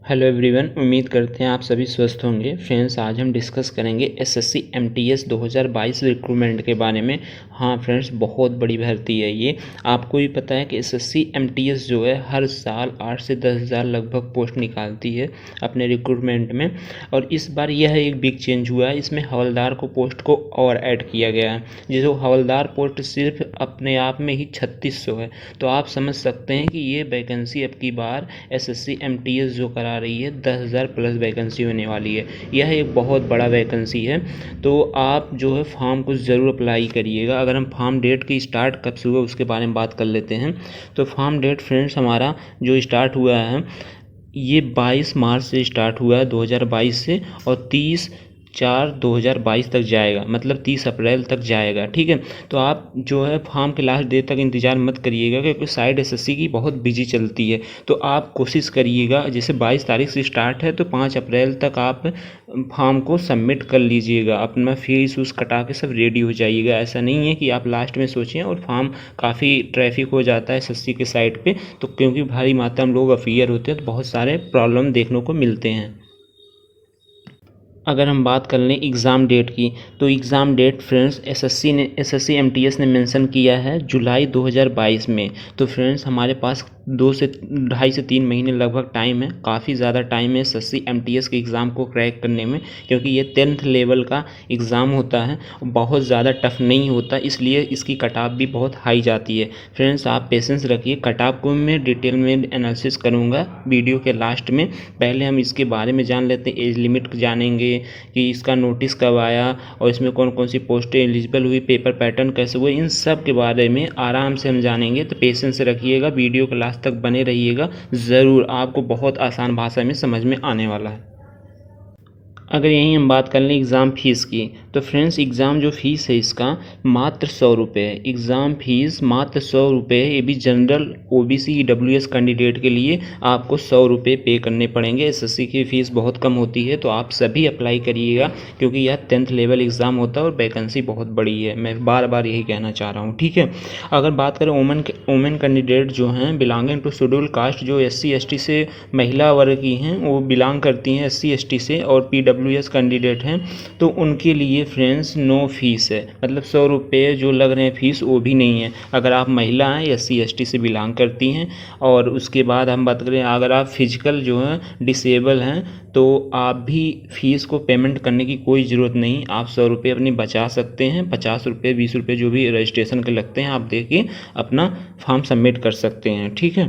Hello everyone, उम्मीद करते हैं आप सभी स्वस्थ होंगे। फ्रेंड्स, आज हम डिस्कस करेंगे एसएससी एमटीएस 2022 रिक्रूटमेंट के बारे में। हाँ फ्रेंड्स, बहुत बड़ी भर्ती है ये। आपको भी पता है कि एसएससी एमटीएस जो है हर साल 8 से 10 हज़ार लगभग पोस्ट निकालती है अपने रिक्रूटमेंट में। और इस बार यह एक बिग चेंज हुआ है, इसमें हवलदार को पोस्ट को और ऐड किया गया है। जो हवलदार पोस्ट सिर्फ अपने आप में ही 3600 है। तो आप समझ सकते हैं कि ये वैकेंसी अब की बार एसएससी एमटीएस जो करा रही है 10,000 प्लस वैकेंसी होने वाली है। यह एक बहुत बड़ा वैकेंसी है। तो आप जो है फॉर्म को ज़रूर अप्लाई करिएगा। अगर हम फॉर्म डेट की स्टार्ट कब से हुआ उसके बारे में बात कर लेते हैं। तो फॉर्म डेट फ्रेंड्स हमारा जो स्टार्ट हुआ है ये 22 मार्च से स्टार्ट हुआ है 2022 से, और 30/4/2022 तक जाएगा, मतलब 30 अप्रैल तक जाएगा। ठीक है, तो आप जो है फॉर्म के लास्ट डे तक इंतज़ार मत करिएगा, क्योंकि साइड एसएससी की बहुत बिजी चलती है। तो आप कोशिश करिएगा, जैसे 22 तारीख से स्टार्ट है तो 5 अप्रैल तक आप फॉर्म को सबमिट कर लीजिएगा। अपना फीस उस कटा के सब रेडी हो जाइएगा। ऐसा नहीं है कि आप लास्ट में सोचें और फॉर्म काफ़ी ट्रैफिक हो जाता है एसएससी के साइट पे, तो क्योंकि भारी मात्रा में लोग अफियर होते हैं तो बहुत सारे प्रॉब्लम देखने को मिलते हैं। अगर हम बात कर लें एग्ज़ाम डेट की, तो exam date friends SSC MTS ने मेंशन किया है जुलाई 2022 में। तो फ्रेंड्स हमारे पास 2 से 3 महीने लगभग टाइम है। काफ़ी ज़्यादा टाइम है एसएससी एमटीएस के एग्ज़ाम को क्रैक करने में, क्योंकि ये 10th लेवल का एग्ज़ाम होता है, बहुत ज़्यादा टफ नहीं होता, इसलिए इसकी कट-ऑफ भी बहुत हाई जाती है। फ्रेंड्स आप पेशेंस रखिए, कट-ऑफ को मैं डिटेल में एनालिसिस करूँगा वीडियो के लास्ट में। पहले हम इसके बारे में जान लेते हैं, एज लिमिट जानेंगे कि इसका नोटिस कब आया और इसमें कौन कौन सी पोस्टें एलिजिबल हुई, पेपर पैटर्न कैसे हुए, इन सब के बारे में आराम से हम जानेंगे। तो पेशेंस रखिएगा, वीडियो के लास्ट तक बने रहिएगा, ज़रूर आपको बहुत आसान भाषा में समझ में आने वाला है। अगर यहीं हम बात कर लें एग्ज़ाम फ़ीस की, तो फ्रेंड्स एग्ज़ाम जो फ़ीस है इसका मात्र 100 रुपये है। एग्ज़ाम फ़ीस मात्र 100 रुपये है। ये भी जनरल ओबीसी ईडब्ल्यूएस कैंडिडेट के लिए आपको 100 रुपये पे करने पड़ेंगे। एसएससी की फ़ीस बहुत कम होती है, तो आप सभी अप्लाई करिएगा, क्योंकि यह 10th लेवल एग्ज़ाम होता है और वैकेंसी बहुत बड़ी है। मैं बार बार यही कहना चाह रहा हूँ। ठीक है, अगर बात करें वुमेन कैंडिडेट जो हैं बिलोंगिंग टू शेड्यूल कास्ट, जो SC ST से महिला वर्ग की हैं, वो बिलोंग करती हैं SC ST से, और PWS कैंडिडेट हैं, तो उनके लिए फ्रेंड्स नो फीस है। मतलब 100 रुपये जो लग रहे हैं फ़ीस, वो भी नहीं है अगर आप महिला हैं, SC ST से बिलोंग करती हैं। और उसके बाद हम बात करें, अगर आप फिजिकल जो हैं डिसेबल हैं, तो आप भी फ़ीस को पेमेंट करने की कोई ज़रूरत नहीं। आप 100 रुपये अपनी बचा सकते हैं। 50 रुपये 20 रुपये जो भी रजिस्ट्रेशन के लगते हैं, आप दे के अपना फॉर्म सबमिट कर सकते हैं। ठीक है,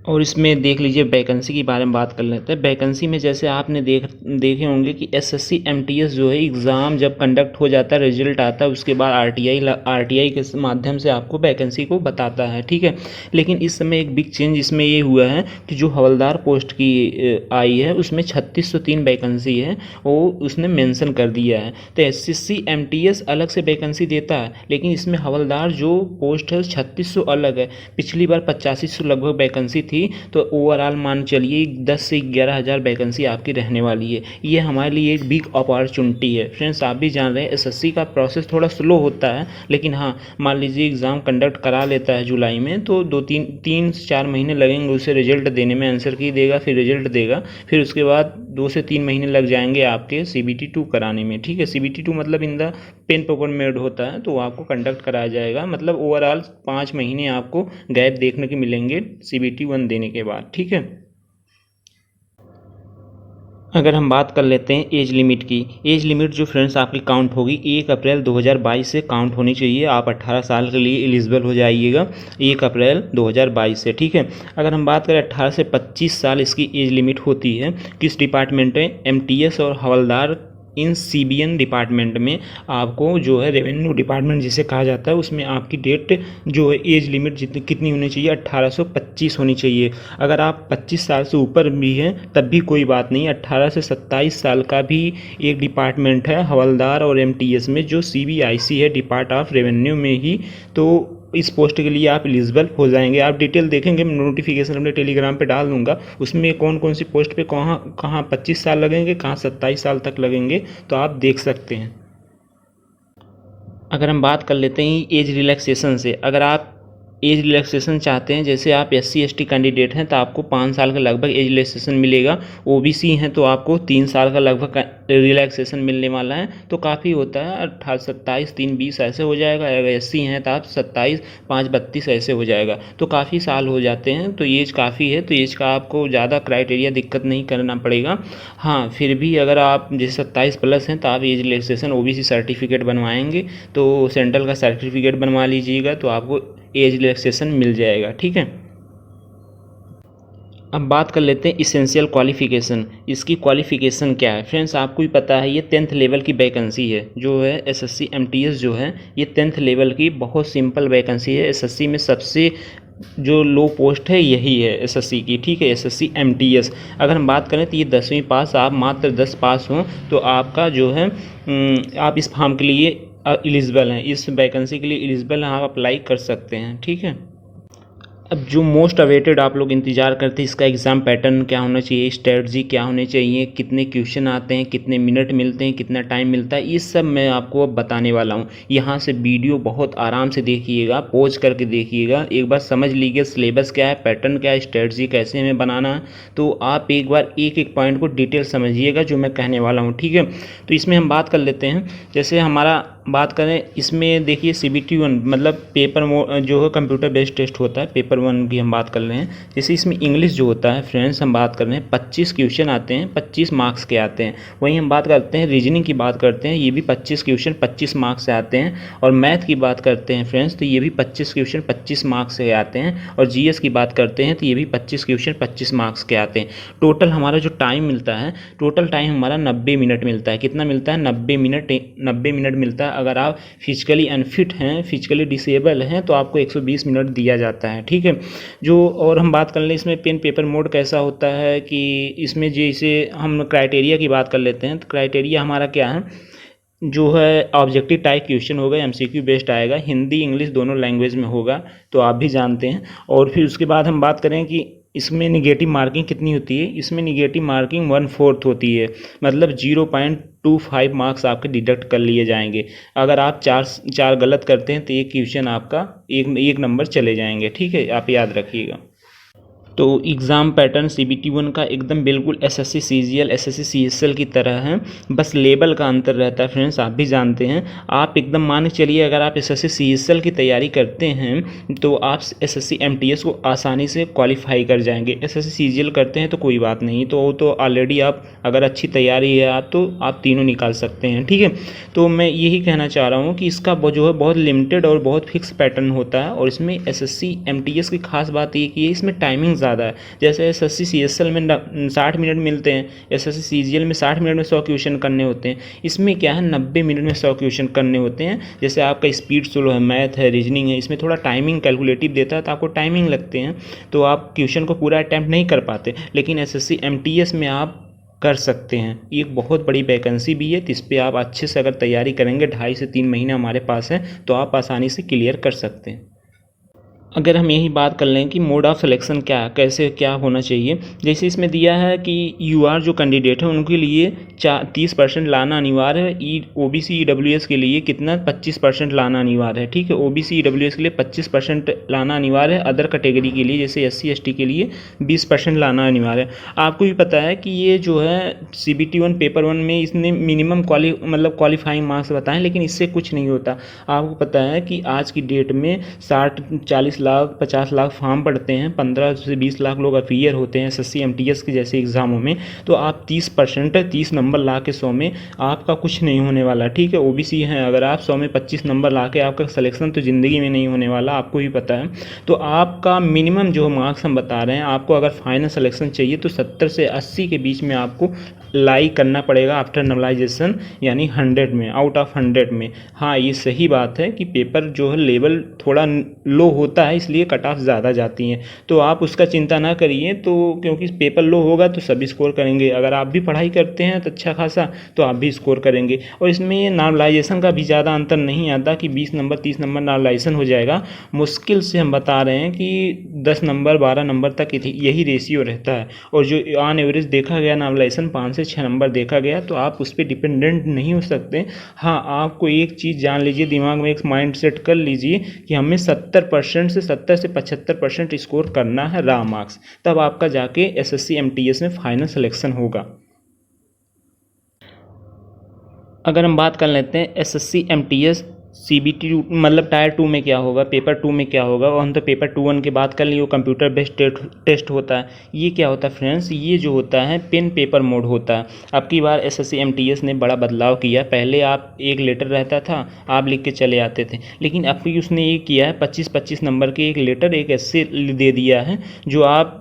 और इसमें देख लीजिए वैकेंसी के बारे में बात कर लेते हैं। वैकेंसी में जैसे आपने देखे होंगे कि एसएससी एमटीएस जो है एग्ज़ाम जब कंडक्ट हो जाता है, रिजल्ट आता है, उसके बाद आरटीआई के माध्यम से आपको वैकेंसी को बताता है। ठीक है, लेकिन इस समय एक बिग चेंज इसमें ये हुआ है कि जो हवलदार पोस्ट की आई है उसमें 3603 वैकेंसी है, वो उसने मेंशन कर दिया है। तो एसएससी एमटीएस अलग से वैकेंसी देता है, लेकिन इसमें हवलदार जो पोस्ट है 3600 अलग है। पिछली बार 8500 लगभग वैकेंसी थी, तो ओवरऑल मान चलिए 10 से 11 हज़ार वैकेंसी आपकी रहने वाली है। ये हमारे लिए एक बिग अपॉर्चुनिटी है। फ्रेंड्स आप भी जान रहे हैं एसएससी का प्रोसेस थोड़ा स्लो होता है, लेकिन हाँ मान लीजिए एग्ज़ाम कंडक्ट करा लेता है जुलाई में, तो 2-3 से 4 महीने लगेंगे उसे रिजल्ट देने में। आंसर की देगा, फिर रिजल्ट देगा, फिर उसके बाद 2 से 3 महीने लग जाएंगे आपके CBT 2 कराने में। ठीक है, CBT 2 मतलब in the pen paper mode होता है, तो आपको कंडक्ट कराया जाएगा। मतलब ओवरऑल 5 महीने आपको गैप देखने के मिलेंगे CBT 1 देने के बाद। ठीक है, अगर हम बात कर लेते हैं एज लिमिट की, एज लिमिट जो फ्रेंड्स आपकी काउंट होगी 1 अप्रैल 2022 से काउंट होनी चाहिए। आप 18 साल के लिए एलिजिबल हो जाइएगा 1 अप्रैल 2022 से। ठीक है, अगर हम बात करें 18 से 25 साल इसकी एज लिमिट होती है। किस डिपार्टमेंट में? MTS और हवलदार इन CBN डिपार्टमेंट में आपको जो है रेवेन्यू डिपार्टमेंट जिसे कहा जाता है, उसमें आपकी डेट जो है एज लिमिट कितनी होनी चाहिए? 1825 होनी चाहिए। अगर आप 25 साल से ऊपर भी हैं तब भी कोई बात नहीं। 18 से 27 साल का भी एक डिपार्टमेंट है हवलदार और MTS में, जो CBIC है, डिपार्ट ऑफ रेवेन्यू में ही। तो इस पोस्ट के लिए आप एलिजिबल हो जाएंगे। आप डिटेल देखेंगे, मैं नोटिफिकेशन अपने टेलीग्राम पे डाल दूंगा, उसमें कौन कौन सी पोस्ट पे कहाँ 25 साल लगेंगे, कहाँ 27 साल तक लगेंगे, तो आप देख सकते हैं। अगर हम बात कर लेते हैं एज रिलैक्सेशन से, अगर आप एज रिलैक्सेशन चाहते हैं, जैसे आप SC ST कैंडिडेट हैं तो आपको 5 साल का लगभग एज रिलैक्सेशन मिलेगा, OBC हैं तो आपको 3 साल का लगभग रिलैक्सेशन मिलने वाला है। तो काफ़ी होता है, 28 27 3 20 ऐसे हो जाएगा। अगर SC हैं तो आप 27 5 32 ऐसे हो जाएगा, तो काफ़ी साल हो जाते हैं। तो एज काफ़ी है, तो एज का आपको ज़्यादा क्राइटेरिया दिक्कत नहीं करना पड़ेगा। हाँ, फिर भी अगर आप जैसे 27 प्लस हैं तो आप एज रिलैक्सेशन OBC सर्टिफिकेट बनवाएंगे तो सेंट्रल का सर्टिफिकेट बनवा लीजिएगा, तो आपको एज रिलैक्सेशन मिल जाएगा। ठीक है, अब बात कर लेते हैं इसेंशियल क्वालिफ़िकेशन। इसकी क्वालिफ़िकेशन क्या है फ्रेंड्स, आपको भी पता है ये 10th लेवल की वैकेंसी है, जो है SSC MTS जो है ये 10th लेवल की बहुत सिंपल वैकेंसी है। SSC में सबसे जो लो पोस्ट है यही है SSC की। ठीक है, SSC MTS अगर हम बात करें तो ये 10वीं पास, आप मात्र 10 पास हों तो आपका जो है आप इस फॉर्म के लिए एलिजिबल हैं, इस वैकेंसी के लिए एलिजिबल हैं, आप अप्लाई कर सकते हैं। ठीक है, अब जो मोस्ट अवेटेड आप लोग इंतज़ार करते हैं, इसका एग्ज़ाम पैटर्न क्या होना चाहिए, स्ट्रेटजी क्या होने चाहिए, कितने क्वेश्चन आते हैं, कितने मिनट मिलते हैं, कितना टाइम मिलता है, ये सब मैं आपको अब बताने वाला हूँ। यहाँ से वीडियो बहुत आराम से देखिएगा, पॉज करके देखिएगा, एक बार समझ लीजिए सिलेबस क्या है, पैटर्न क्या है, स्ट्रेटजी कैसे हमें बनाना है। तो आप एक बार एक एक पॉइंट को डिटेल समझिएगा जो मैं कहने वाला हूँ। ठीक है, तो इसमें हम बात कर लेते हैं। जैसे हमारा बात करें इसमें देखिए CBT 1 मतलब पेपर जो है कंप्यूटर बेस्ड टेस्ट होता है, पेपर 1 की हम बात कर रहे हैं। जैसे इसमें इंग्लिश जो होता है फ्रेंड्स, हम बात कर रहे हैं 25 क्वेश्चन आते हैं, 25 मार्क्स के आते हैं। वहीं हम बात करते हैं रीजनिंग की बात करते हैं, ये भी 25 क्वेश्चन 25 मार्क्स से आते हैं। और मैथ की बात करते हैं फ्रेंड्स तो ये भी 25 क्वेश्चन 25 मार्क्स से आते हैं। और GS की बात करते हैं तो ये भी 25 क्वेश्चन 25 मार्क्स के आते हैं। टोटल हमारा जो टाइम मिलता है, टोटल टाइम हमारा 90 मिनट मिलता है। कितना मिलता है? 90 मिनट मिलता है। अगर आप फिजिकली अनफिट हैं, फिजिकली डिसेबल हैं तो आपको 120 मिनट दिया जाता है। ठीक है, जो और हम बात कर लें इसमें पेन पेपर मोड कैसा होता है कि इसमें जैसे हम क्राइटेरिया की बात कर लेते हैं तो क्राइटेरिया हमारा क्या है, जो है ऑब्जेक्टिव टाइप क्वेश्चन होगा, MCQ बेस्ड आएगा, हिंदी इंग्लिश दोनों लैंग्वेज में होगा, तो आप भी जानते हैं। और फिर उसके बाद हम बात करें कि इसमें निगेटिव मार्किंग कितनी होती है, इसमें निगेटिव मार्किंग 1/4 होती है, मतलब 0.25 मार्क्स आपके डिडक्ट कर लिए जाएंगे। अगर आप चार गलत करते हैं तो एक क्वेश्चन आपका एक नंबर चले जाएंगे। ठीक है, आप याद रखिएगा। तो एग्ज़ाम पैटर्न CBT 1 का एकदम बिल्कुल SSC CGL SSC CSL की तरह है, बस लेवल का अंतर रहता है फ्रेंड्स, आप भी जानते हैं। आप एकदम मान के चलिए अगर आप SSC CSL की तैयारी करते हैं तो आप SSC MTS को आसानी से क्वालिफाई कर जाएंगे। SSC CGL करते हैं तो कोई बात नहीं, तो ऑलरेडी आप अगर अच्छी तैयारी है आप तो आप तीनों निकाल सकते हैं। ठीक है, तो मैं यही कहना चाह रहा हूँ कि इसका जो है बहुत लिमिटेड और बहुत फिक्स पैटर्न होता है। और इसमें SSC MTS की खास बात ये कि इसमें टाइमिंग ज़्यादा है। जैसे SSC CSL में 60 मिनट मिलते हैं, SSC CGL में 60 मिनट में 100 क्वेश्चन करने होते हैं। इसमें क्या है 90 मिनट में 100 क्वेश्चन करने होते हैं। जैसे आपका स्पीड स्लो है, मैथ है, रीजनिंग है, इसमें थोड़ा टाइमिंग कैलकुलेटिव देता है तो आपको टाइमिंग लगते हैं, तो आप क्वेश्चन को पूरा अटैम्प्ट नहीं कर पाते। लेकिन SSC MTS में आप कर सकते हैं। एक बहुत बड़ी वैकेंसी भी है, तो इस पर आप अच्छे से अगर तैयारी करेंगे, 2.5 से 3 महीने हमारे पास है, तो आप आसानी से क्लियर कर सकते हैं। अगर हम यही बात कर लें कि मोड ऑफ सिलेक्शन कैसे क्या होना चाहिए, जैसे इसमें दिया है कि UR जो कैंडिडेट है उनके लिए 30% लाना अनिवार्य है। OBC EWS के लिए कितना 25% लाना अनिवार्य है। ठीक है, OBC EWS के लिए 25% लाना अनिवार्य है। अदर कैटेगरी के लिए जैसे SC ST के लिए 20% लाना अनिवार्य है। आपको भी पता है कि ये जो है CBT 1 पेपर 1 में इसने मिनिमम क्वालिफाइंग मार्क्स बताएं, लेकिन इससे कुछ नहीं होता। आपको पता है कि आज की डेट में 40 लाख 50 लाख फॉर्म पड़ते हैं, 15 से 20 लाख लोग अपीयर होते हैं SSC MTS के जैसे एग्ज़ामों में। तो आप 30% 30 नंबर ला के 100 में आपका कुछ नहीं होने वाला। ठीक है, OBC हैं, अगर आप 100 में 25 नंबर ला के आपका सिलेक्शन तो ज़िंदगी में नहीं होने वाला, आपको भी पता है। तो आपका मिनिमम जो मार्क्स हम बता रहे हैं, आपको अगर फाइनल सिलेक्शन चाहिए तो 70 से 80 के बीच में आपको लाई करना पड़ेगा आफ्टर नॉर्मलाइजेशन, यानी 100 में, आउट ऑफ 100 में। हाँ, ये सही बात है कि पेपर जो है लेवल थोड़ा लो होता है, इसलिए कट ऑफ ज़्यादा जाती हैं, तो आप उसका चिंता ना करिए। तो क्योंकि पेपर लो होगा तो सभी स्कोर करेंगे, अगर आप भी पढ़ाई करते हैं तो अच्छा खासा तो आप भी स्कोर करेंगे। और इसमें नॉर्मलाइजेशन का भी ज़्यादा अंतर नहीं आता कि 20 नंबर 30 नंबर नॉर्मलाइजेशन हो जाएगा। मुश्किल से हम बता रहे हैं कि 10 नंबर 12 नंबर तक यही रेशियो रहता है। और जो ऑन एवरेज देखा गया नॉर्मलाइजेशन 5 से 6 नंबर देखा गया, तो आप उस पर डिपेंडेंट नहीं हो सकते। हाँ, आपको एक चीज़ जान लीजिए, दिमाग में एक माइंड सेट कर लीजिए कि हमें 70% से से 70 से 75% स्कोर करना है रॉ मार्क्स, तब आपका जाके एसएससी एमटीएस में फाइनल सिलेक्शन होगा। अगर हम बात कर लेते हैं एसएससी एमटीएस सीबीटी मतलब टायर 2 में क्या होगा, पेपर 2 में क्या होगा, और हम तो पेपर 2-1 की बात कर लिए, वो कंप्यूटर बेस्ड टेस्ट होता है। ये क्या होता है फ्रेंड्स, ये जो होता है पेन पेपर मोड होता है। अब की बार एसएससी एमटीएस ने बड़ा बदलाव किया, पहले आप एक लेटर रहता था, आप लिख के चले आते थे, लेकिन अब की उसने ये किया है 25-25 नंबर के एक लेटर एक ऐसे दे दिया है जो आप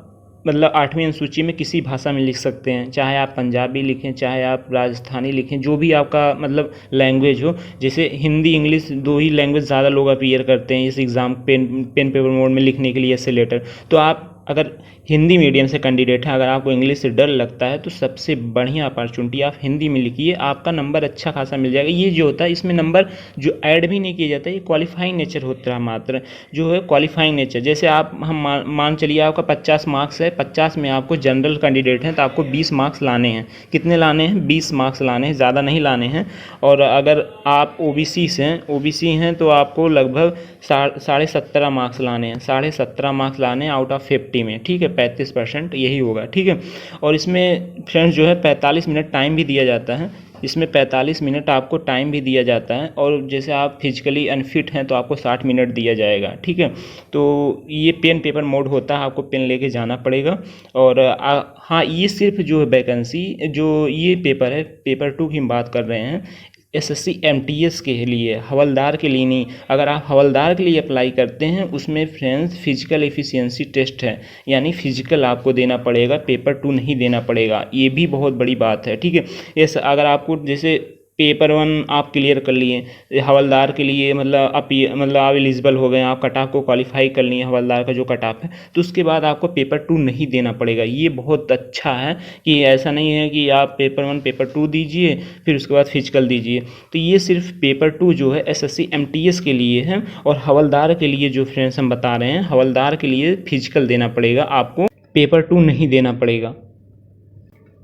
मतलब 8वीं अनुसूची में किसी भाषा में लिख सकते हैं, चाहे आप पंजाबी लिखें, चाहे आप राजस्थानी लिखें, जो भी आपका मतलब लैंग्वेज हो। जैसे हिंदी इंग्लिश 2 ही लैंग्वेज ज़्यादा लोग अपीयर करते हैं इस एग्ज़ाम पेन पेपर मोड में लिखने के लिए ऐसे लेटर। तो आप अगर हिंदी मीडियम से कैंडिडेट हैं, अगर आपको इंग्लिश से डर लगता है तो सबसे बढ़िया अपॉर्चुनिटी आप हिंदी में लिखिए, आपका नंबर अच्छा खासा मिल जाएगा। ये जो होता है इसमें नंबर जो ऐड भी नहीं किया जाता है, ये क्वालिफाइंग नेचर होता है, मात्र जो है क्वालिफाइंग नेचर। जैसे आप हम मान चलिए आपका 50 मार्क्स है, 50 में आपको जनरल कैंडिडेट हैं तो आपको 20 मार्क्स लाने हैं। कितने लाने हैं? 20 मार्क्स लाने हैं, ज़्यादा नहीं लाने हैं। और अगर आप ओबीसी हैं तो आपको लगभग 17.5 मार्क्स लाने हैं, 17.5 मार्क्स लाने हैं आउट ऑफ 50 में, ठीक है, 35% यही होगा, ठीक है। और इसमें फ्रेंड्स जो है 45 मिनट टाइम भी दिया जाता है, इसमें 45 मिनट आपको टाइम भी दिया जाता है। और जैसे आप फिजिकली अनफिट हैं तो आपको 60 मिनट दिया जाएगा, ठीक है। तो ये पेन पेपर मोड होता है, आपको पेन लेके जाना पड़ेगा। और हाँ, ये सिर्फ जो है वैकेंसी जो ये पेपर है, पेपर 2 की हम बात कर रहे हैं, एसएससी एमटीएस के लिए, हवलदार के लिए नहीं। अगर आप हवलदार के लिए अप्लाई करते हैं उसमें फ्रेंड्स फिजिकल एफिशिएंसी टेस्ट है, यानी फिजिकल आपको देना पड़ेगा, पेपर 2 नहीं देना पड़ेगा। ये भी बहुत बड़ी बात है, ठीक है। अगर आपको जैसे पेपर 1 आप क्लियर कर लिए, हवलदार के लिए मतलब आप एलिजिबल हो गए, आप कट ऑफ को क्वालिफाई कर लिए, हवलदार का जो कट ऑफ है, तो उसके बाद आपको पेपर 2 नहीं देना पड़ेगा। ये बहुत अच्छा है कि ऐसा नहीं है कि आप पेपर 1 पेपर 2 दीजिए फिर उसके बाद फिजिकल दीजिए। तो ये सिर्फ पेपर 2 जो है एसएससी एमटीएस के लिए है। और हवलदार के लिए जो फ्रेंड्स हम बता रहे हैं, हवलदार के लिए फिजिकल देना पड़ेगा, आपको पेपर 2 नहीं देना पड़ेगा।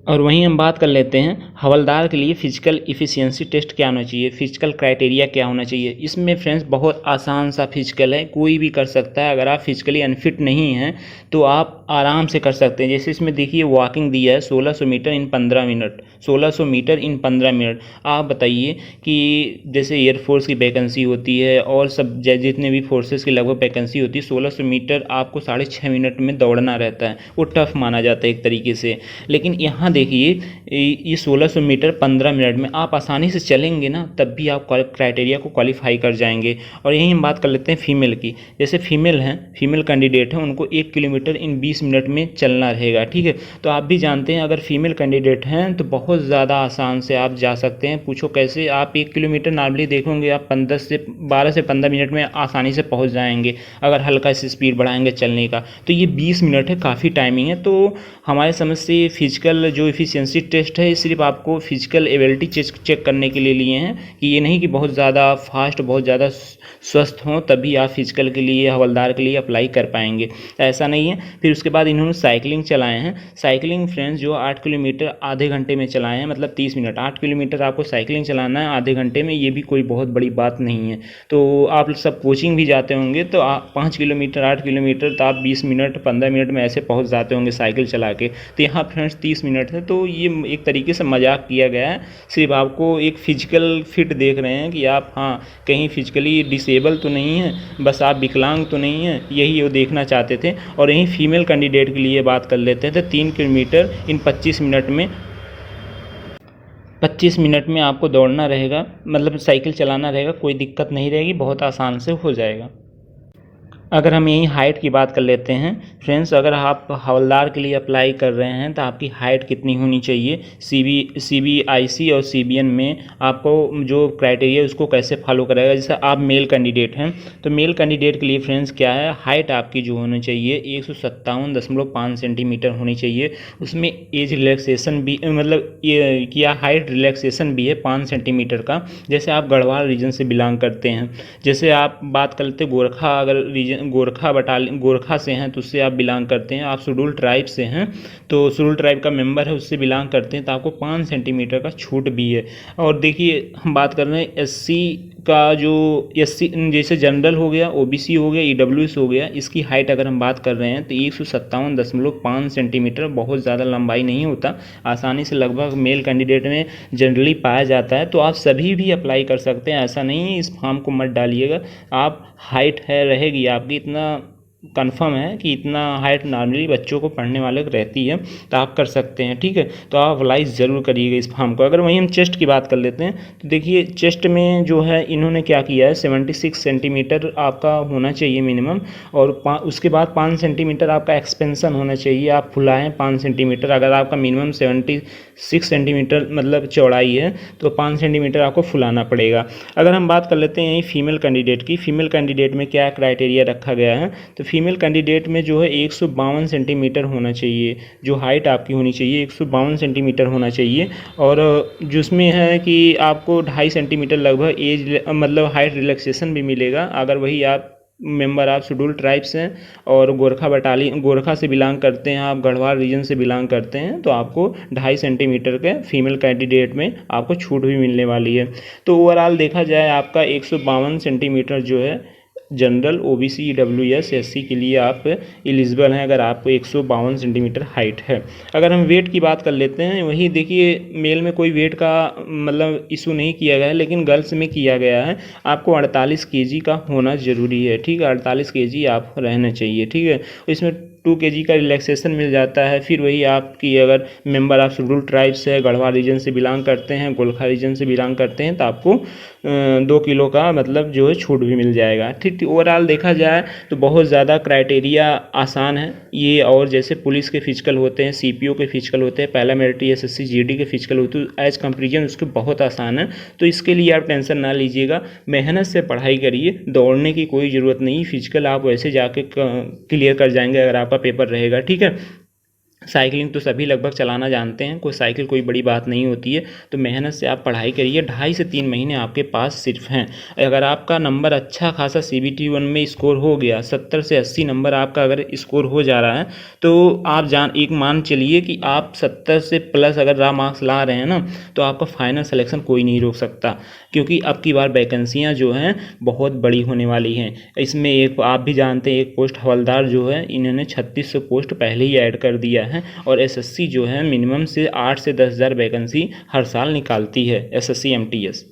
और वहीं हम बात कर लेते हैं हवलदार के लिए फ़िजिकल इफ़िशियंसी टेस्ट क्या होना चाहिए, फ़िजिकल क्राइटेरिया क्या होना चाहिए। इसमें फ्रेंड्स बहुत आसान सा फिजिकल है, कोई भी कर सकता है। अगर आप फिजिकली अनफिट नहीं हैं तो आप आराम से कर सकते हैं। जैसे इसमें देखिए वॉकिंग दिया है 1600 मीटर इन 15 मिनट, 1600 मीटर इन 15 मिनट। आप बताइए कि जैसे एयरफोर्स की वैकेंसी होती है और सब जितने भी फोर्सेस की लगभग वैकेंसी होती है, 1600 मीटर आपको 6.5 मिनट में दौड़ना रहता है, वो टफ माना जाता है एक तरीके से। लेकिन यहाँ देखिए ये 1600 मीटर 15 मिनट में आप आसानी से चलेंगे ना, तब भी आप क्राइटेरिया को क्वालिफाई कर जाएंगे। और यहीं हम बात कर लेते हैं फीमेल की। जैसे फीमेल हैं, फीमेल कैंडिडेट हैं, उनको 1 किलोमीटर इन 20 मिनट में चलना रहेगा, ठीक है। तो आप भी जानते हैं अगर फीमेल कैंडिडेट हैं तो बहुत ज़्यादा आसान से आप जा सकते हैं। पूछो कैसे? आप 1 किलोमीटर नॉर्मली देखोगे आप 12 से 15 मिनट में आसानी से पहुँच जाएंगे, अगर हल्का सी स्पीड बढ़ाएंगे चलने का। तो ये 20 मिनट है, काफ़ी टाइमिंग है। तो हमारे समझ से फिजिकल जो एफिशिएंसी टेस्ट है सिर्फ आपको फिजिकल एबिलिटी चेक करने के लिए हैं, कि ये नहीं कि बहुत ज़्यादा फास्ट, बहुत ज़्यादा स्वस्थ हों तभी आप फिजिकल के लिए, हवलदार के लिए अप्लाई कर पाएंगे, ऐसा नहीं है। फिर उसके बाद इन्होंने साइकिलिंग चलाए हैं। साइकिलिंग फ्रेंड्स जो 8 किलोमीटर आधे घंटे में चलाए हैं, मतलब 30 मिनट, 8 किलोमीटर आपको साइकिलिंग चलाना है आधे घंटे में, ये भी कोई बहुत बड़ी बात नहीं है। तो आप सब कोचिंग भी जाते होंगे तो आप 5 किलोमीटर 8 किलोमीटर तो आप 20 मिनट 15 मिनट में ऐसे पहुँच जाते होंगे साइकिल चला के। तो यहाँ फ्रेंड्स 30 मिनट है, तो ये एक तरीके से मजाक किया गया है। सिर्फ आपको एक फिजिकल फिट देख रहे हैं कि आप हाँ कहीं फिजिकली डिसेबल तो नहीं है, बस आप विकलांग तो नहीं है, यही वो देखना चाहते थे। और यहीं फीमेल कैंडिडेट के लिए बात कर लेते हैं तो 3 किलोमीटर इन 25 मिनट में आपको दौड़ना रहेगा, मतलब साइकिल चलाना रहेगा, कोई दिक्कत नहीं रहेगी, बहुत आसान से हो जाएगा। अगर हम यहीं हाइट की बात कर लेते हैं फ्रेंड्स, अगर आप हवलदार के लिए अप्लाई कर रहे हैं तो आपकी हाइट कितनी होनी चाहिए, सीबीआईसी और सीबीएन में आपको जो क्राइटेरिया उसको कैसे फॉलो करेगा। जैसे आप मेल कैंडिडेट हैं तो मेल कैंडिडेट के लिए फ्रेंड्स क्या है, हाइट आपकी जो होनी चाहिए 157.5 सेंटीमीटर होनी चाहिए। उसमें एज रिलैक्सेशन भी, मतलब ये किया हाइट रिलैक्सेशन भी है 5 सेंटीमीटर का। जैसे आप गढ़वाल रीजन से बिलोंग करते हैं, जैसे आप बात करते गोरखा अगर रीजन गोरखा से हैं तो उससे आप बिलोंग करते हैं, आप शेड्यूल ट्राइब से हैं तो शेड्यूल ट्राइब का मेंबर है उससे बिलोंग करते हैं तो आपको 5 सेंटीमीटर का छूट भी है। और देखिए हम बात कर रहे हैं एससी का, जो एससी जैसे जनरल हो गया, ओबीसी हो गया, ईडब्ल्यूएस हो गया, इसकी हाइट अगर हम बात कर रहे हैं तो 157.5 सेंटीमीटर, बहुत ज़्यादा लंबाई नहीं होता, आसानी से लगभग मेल कैंडिडेट में जनरली पाया जाता है। तो आप सभी भी अप्लाई कर सकते हैं, ऐसा नहीं है इस फॉर्म को मत डालिएगा। आप हाइट है रहेगी आपकी, इतना कंफर्म है कि इतना हाइट नॉर्मली बच्चों को पढ़ने वाले को रहती है, तो आप कर सकते हैं। ठीक है, तो आप अप्लाई ज़रूर करिएगा इस फॉर्म को। अगर वहीं हम चेस्ट की बात कर लेते हैं तो देखिए चेस्ट में जो है इन्होंने क्या किया है, 76 सेंटीमीटर आपका होना चाहिए मिनिमम, और उसके बाद 5 सेंटीमीटर आपका एक्सपेंशन होना चाहिए, आप फुलाएँ 5 सेंटीमीटर। अगर आपका मिनिमम 76 सेंटीमीटर मतलब चौड़ाई है तो 5 सेंटीमीटर आपको फुलाना पड़ेगा। अगर हम बात कर लेते हैं यही फीमेल कैंडिडेट की, फीमेल कैंडिडेट में क्या क्राइटेरिया रखा गया है, तो फीमेल कैंडिडेट में जो है 152 सेंटीमीटर होना चाहिए, जो हाइट आपकी होनी चाहिए 152 सेंटीमीटर होना चाहिए। और जिसमें है कि आपको 2.5 सेंटीमीटर लगभग एज मतलब हाइट रिलैक्सेशन भी मिलेगा अगर वही आप मेंबर आप शेड्यूल ट्राइब्स हैं और गोरखा से बिलोंग करते हैं, आप गढ़वाल रीजन से बिलोंग करते हैं तो आपको 2.5 सेंटीमीटर के फीमेल कैंडिडेट में आपको छूट भी मिलने वाली है। तो ओवरऑल देखा जाए आपका 152 सेंटीमीटर जो है जनरल, ओबीसी, ईडब्ल्यूएस, एससी के लिए आप एलिजिबल हैं अगर आपको 152 सेंटीमीटर हाइट है। अगर हम वेट की बात कर लेते हैं, वही देखिए मेल में कोई वेट का मतलब इशू नहीं किया गया है, लेकिन गर्ल्स में किया गया है। आपको 48 केजी का होना ज़रूरी है। ठीक है, 48 केजी आप रहना चाहिए। ठीक है, इसमें 2 केजी का रिलैक्सेशन मिल जाता है। फिर वही आपकी अगर मेंबर आप शेड्यूल ट्राइब्स है, गढ़वाल रीजन से बिलोंग करते हैं, गोरखा रीजन से बिलोंग करते हैं तो आपको 2 किलो का मतलब जो है छूट भी मिल जाएगा। ठीक, ओवरऑल देखा जाए तो बहुत ज़्यादा क्राइटेरिया आसान है ये। और जैसे पुलिस के फिजिकल होते हैं, सीपीओ के फिजिकल होते हैं, पहला मिलिट्री, एसएससी, जीडी के फिजिकल होते हैं, एज कंपेरिजन उसके बहुत आसान है। तो इसके लिए आप टेंशन ना लीजिएगा, मेहनत से पढ़ाई करिए, दौड़ने की कोई ज़रूरत नहीं। फिजिकल आप वैसे जाके क्लियर कर जाएंगे अगर आपका पेपर रहेगा। ठीक है, साइकिलिंग तो सभी लगभग चलाना जानते हैं, कोई साइकिल कोई बड़ी बात नहीं होती है। तो मेहनत से आप पढ़ाई करिए, 2.5 से 3 महीने आपके पास सिर्फ हैं। अगर आपका नंबर अच्छा खासा CBT 1 में स्कोर हो गया, 70 से 80 नंबर आपका अगर स्कोर हो जा रहा है तो आप एक मान चलिए कि आप 70 से प्लस अगर रॉ मार्क्स ला रहे हैं ना तो आपका फाइनल सिलेक्शन कोई नहीं रोक सकता, क्योंकि अब की बार वैकेंसियाँ जो हैं बहुत बड़ी होने वाली हैं। इसमें एक आप भी जानते हैं, एक पोस्ट हवलदार जो है इन्होंने 3600 पोस्ट पहले ही ऐड कर दिया है। और एसएससी जो है मिनिमम से 8 से 10,000 वैकेंसी हर साल निकालती है, एसएससी एमटीएस।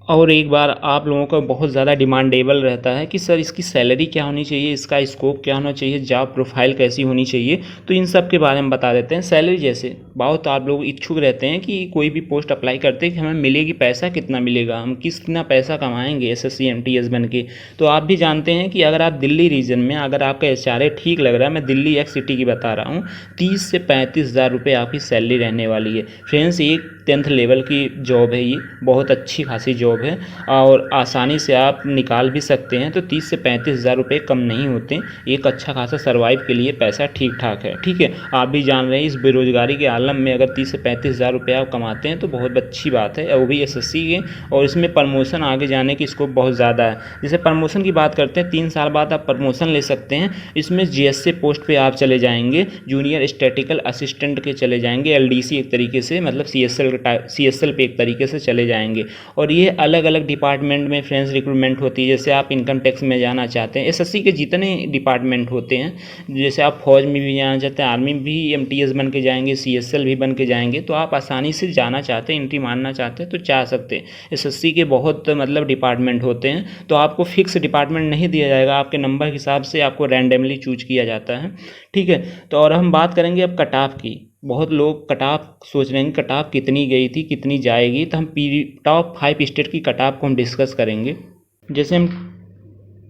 और एक बार आप लोगों का बहुत ज़्यादा डिमांडेबल रहता है कि सर इसकी सैलरी क्या होनी चाहिए, इसका स्कोप क्या होना चाहिए, जॉब प्रोफाइल कैसी होनी चाहिए, तो इन सब के बारे में बता देते हैं। सैलरी जैसे बहुत आप लोग इच्छुक रहते हैं कि कोई भी पोस्ट अप्लाई करते हैं कि हमें मिलेगी, पैसा कितना मिलेगा, हम कितना पैसा कमाएंगे एसएससी एमटीएस बन के। तो आप भी जानते हैं कि अगर आप दिल्ली रीजन में, अगर आपका एचआरए ठीक लग रहा है, मैं दिल्ली एक सिटी की बता रहा हूँ, 30 से 35,000 रुपये आपकी सैलरी रहने वाली है। फ्रेंड्स, एक 10th लेवल की जॉब है, ये बहुत अच्छी खासी जॉब है और आसानी से आप निकाल भी सकते हैं। तो 30 से 35,000 रुपये कम नहीं होते, एक अच्छा खासा सर्वाइव के लिए पैसा ठीक ठाक है। ठीक है, आप भी जान रहे हैं इस बेरोजगारी के आलम में अगर 30 से 35,000 रुपये आप कमाते हैं तो बहुत अच्छी बात है, वो भी एसएससी के। और इसमें प्रमोशन आगे जाने की स्कोप बहुत ज़्यादा है। जैसे प्रमोशन की बात करते हैं, 3 साल बाद आप प्रमोशन ले सकते हैं। इसमें जीएसए पोस्ट पे आप चले जाएंगे, जूनियर स्टैटिकल असिस्टेंट के चले जाएंगे, एलडीसी एक तरीके से, मतलब सीएसएल पे एक तरीके से चले जाएंगे। और ये अलग अलग डिपार्टमेंट में फ्रेंड्स रिक्रूटमेंट होती है। जैसे आप इनकम टैक्स में जाना चाहते हैं, एसएससी के जितने डिपार्टमेंट होते हैं, जैसे आप फौज में भी जाना चाहते हैं, आर्मी भी एमटीएस बन के जाएंगे, सीएसएल भी बन के जाएंगे, तो आप आसानी से जाना चाहते हैं, एंट्री मारना चाहते हैं तो चाह सकते हैं। एसएससी के बहुत मतलब डिपार्टमेंट होते हैं, तो आपको फिक्स डिपार्टमेंट नहीं दिया जाएगा, आपके नंबर के हिसाब से आपको रैंडमली चूज किया जाता है। ठीक है, तो और हम बात करेंगे अब कट ऑफ की। बहुत लोग कट ऑफ सोच रहे हैं कट ऑफ कितनी गई थी, कितनी जाएगी, तो हम टॉप 5 स्टेट की कट ऑफ को हम डिस्कस करेंगे। जैसे हम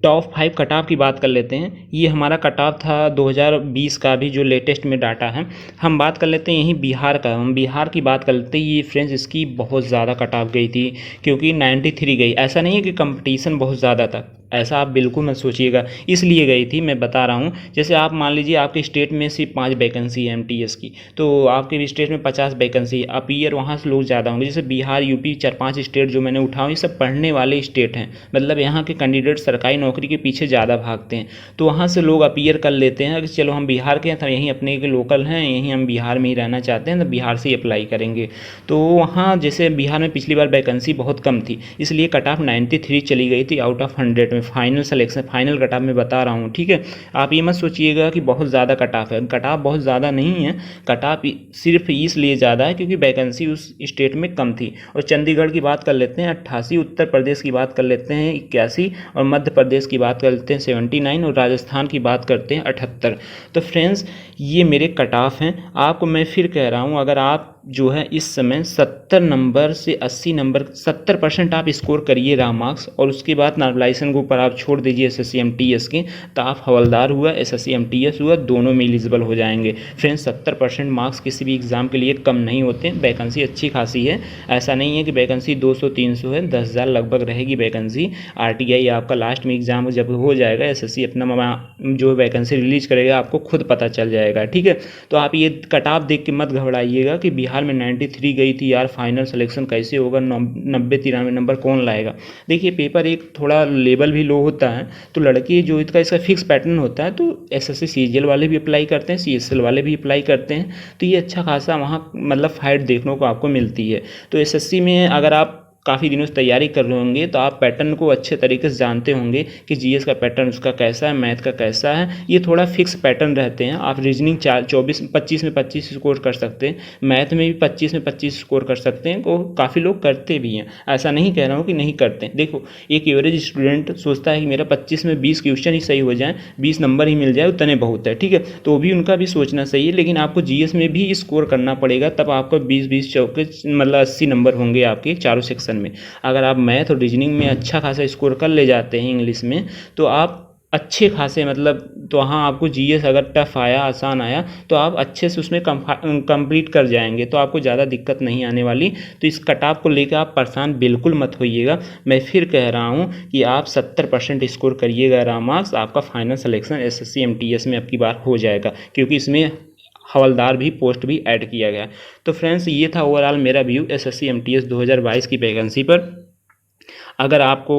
टॉप 5 कट ऑफ की बात कर लेते हैं, ये हमारा कट ऑफ था 2020 का भी जो लेटेस्ट में डाटा है। हम बात कर लेते हैं यहीं बिहार का, हम बिहार की बात कर लेते हैं। ये फ्रेंड्स इसकी बहुत ज़्यादा कट ऑफ गई थी, क्योंकि 93 गई। ऐसा नहीं है कि कंपटीशन बहुत ज़्यादा था, ऐसा आप बिल्कुल मत सोचिएगा, इसलिए गई थी, मैं बता रहा हूँ। जैसे आप मान लीजिए आपके स्टेट में सिर्फ 5 वैकेंसी है एमटीएस की, तो आपके स्टेट में 50 वैकेंसी है, अपीयर वहाँ से लोग ज़्यादा होंगे। जैसे बिहार, यूपी, 4-5 स्टेट जो मैंने उठाऊँ, ये सब पढ़ने वाले स्टेट हैं, मतलब यहाँ के कैंडिडेट सरकारी नौकरी के पीछे ज़्यादा भागते हैं, तो वहाँ से लोग अपीयर कर लेते हैं कि चलो हम बिहार के हैं तो यहीं अपने के लोकल हैं, यहीं हम बिहार में ही रहना चाहते हैं, तो बिहार से ही अप्लाई करेंगे। तो वहाँ जैसे बिहार में पिछली बार वैकेंसी बहुत कम थी, इसलिए कट ऑफ 93 चली गई थी आउट ऑफ 100 में। Final selection, final cut off में बता रहा हूँ, ठीक है। आप ये मत सोचिएगा कि बहुत ज़्यादा कट ऑफ है, कट ऑफ बहुत ज़्यादा नहीं है, कट ऑफ सिर्फ इसलिए ज़्यादा है क्योंकि वैकेंसी उस स्टेट में कम थी। और चंडीगढ़ की बात कर लेते हैं 88, उत्तर प्रदेश की बात कर लेते हैं 81, और मध्य प्रदेश की बात कर लेते हैं 79, और राजस्थान की बात करते हैं 78। तो फ्रेंड्स ये मेरे कट ऑफ हैं। आपको मैं फिर कह रहा हूँ, अगर आप जो है इस समय 70 नंबर से 80 नंबर, 70% आप स्कोर करिए रहा मार्क्स, और उसके बाद नॉर्मलाइजेशन के ऊपर आप छोड़ दीजिए एसएससी एमटीएस के, तो आप हवलदार हुआ, एसएससी एमटीएस हुआ, दोनों में एलिजिबल हो जाएंगे। फ्रेंड्स 70% मार्क्स किसी भी एग्ज़ाम के लिए कम नहीं होते। वैकेंसी अच्छी खासी है, ऐसा नहीं है कि वैकेंसी 200-300 है, 10,000 लगभग रहेगी वैकेंसी। आरटीआई आपका लास्ट में एग्ज़ाम जब हो जाएगा, एसएससी अपना जो वैकेंसी रिलीज करेगा आपको खुद पता चल जाएगा, ठीक है। तो आप ये कट ऑफ देख के मत घबराइएगा कि बिहार में 93 गई थी यार, फाइनल सिलेक्शन कैसे होगा, 90-93 नंबर कौन लाएगा। देखिए पेपर एक थोड़ा लेवल भी लो होता है, तो लड़के जो इसका फिक्स पैटर्न होता है, तो एसएससी सीजीएल वाले भी अप्लाई करते हैं, सीएसएल वाले भी अप्लाई करते हैं, तो ये अच्छा खासा वहाँ मतलब फाइट देखने को आपको मिलती है। तो एसएससी में अगर आप काफ़ी दिनों से तैयारी कर रहे होंगे तो आप पैटर्न को अच्छे तरीके से जानते होंगे कि जीएस का पैटर्न उसका कैसा है, मैथ का कैसा है। ये थोड़ा फिक्स पैटर्न रहते हैं। आप रीजनिंग 25 में 25 स्कोर कर सकते हैं, मैथ में भी 25 में 25 स्कोर कर सकते हैं, और काफ़ी लोग करते भी हैं, ऐसा नहीं कह रहा हूँ कि नहीं करते हैं। देखो एक एवरेज स्टूडेंट सोचता है कि मेरा 25 में 20 क्वेश्चन ही सही हो जाए, 20 नंबर ही मिल जाए, उतने बहुत है, ठीक है। तो भी उनका भी सोचना सही है, लेकिन आपको जीएस में भी स्कोर करना पड़ेगा, तब आपको 20-20 चौके मतलब 80 नंबर होंगे आपके चारों सेक्शन में। अगर आप मैथ और रीजनिंग में अच्छा खासा स्कोर कर ले जाते हैं इंग्लिश में, तो आप अच्छे खासे मतलब, तो वहाँ आपको जीएस अगर टफ आया, आसान आया, तो आप अच्छे से उसमें कंप्लीट कर जाएंगे, तो आपको ज़्यादा दिक्कत नहीं आने वाली। तो इस कट ऑफ को लेकर आप परेशान बिल्कुल मत होइएगा। मैं फिर कह रहा हूँ कि आप 70% स्कोर करिएगा रहा मार्क्स, आपका फाइनल सिलेक्शन एसएससी एमटीएस में अब की बार हो जाएगा, क्योंकि इसमें हवलदार भी पोस्ट भी ऐड किया गया। तो फ्रेंड्स ये था ओवरऑल मेरा व्यू एसएससी एमटीएस 2022 की वैकेंसी पर। अगर आपको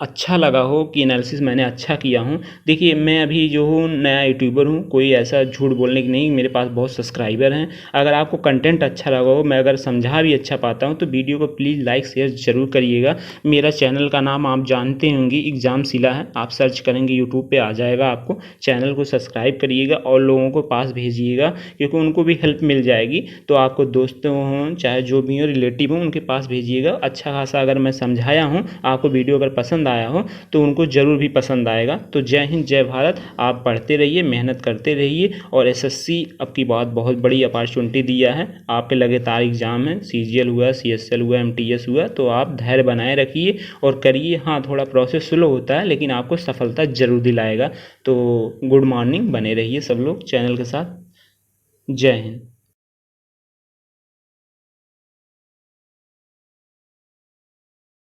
अच्छा लगा हो कि एनालिसिस मैंने अच्छा किया हूँ, देखिए मैं अभी जो हूँ नया यूट्यूबर हूँ, कोई ऐसा झूठ बोलने की नहीं, मेरे पास बहुत सब्सक्राइबर हैं। अगर आपको कंटेंट अच्छा लगा हो, मैं अगर समझा भी अच्छा पाता हूँ, तो वीडियो को प्लीज़ लाइक शेयर ज़रूर करिएगा। मेरा चैनल का नाम आप जानते होंगे, एग्ज़ामशिला है, आप सर्च करेंगे यूट्यूब पर आ जाएगा आपको। चैनल को सब्सक्राइब करिएगा और लोगों को पास भेजिएगा, क्योंकि उनको भी हेल्प मिल जाएगी। तो आपको दोस्तों हों चाहे जो भी हो, रिलेटिव हों, उनके पास भेजिएगा। अच्छा खासा अगर मैं समझाया हूँ, आपको वीडियो अगर पसंद आया हो, तो उनको ज़रूर भी पसंद आएगा। तो जय हिंद, जय भारत। आप पढ़ते रहिए, मेहनत करते रहिए, और एसएससी अब की बात बहुत बड़ी अपॉर्चुनिटी दिया है। आप पे लगातार एग्ज़ाम है, सीजीएल हुआ, सीएसएल हुआ, एमटीएस हुआ, तो आप धैर्य बनाए रखिए और करिए। हाँ थोड़ा प्रोसेस स्लो होता है, लेकिन आपको सफलता ज़रूर दिलाएगा। तो गुड मॉर्निंग, बने रहिए सब लोग चैनल के साथ। जय हिंद।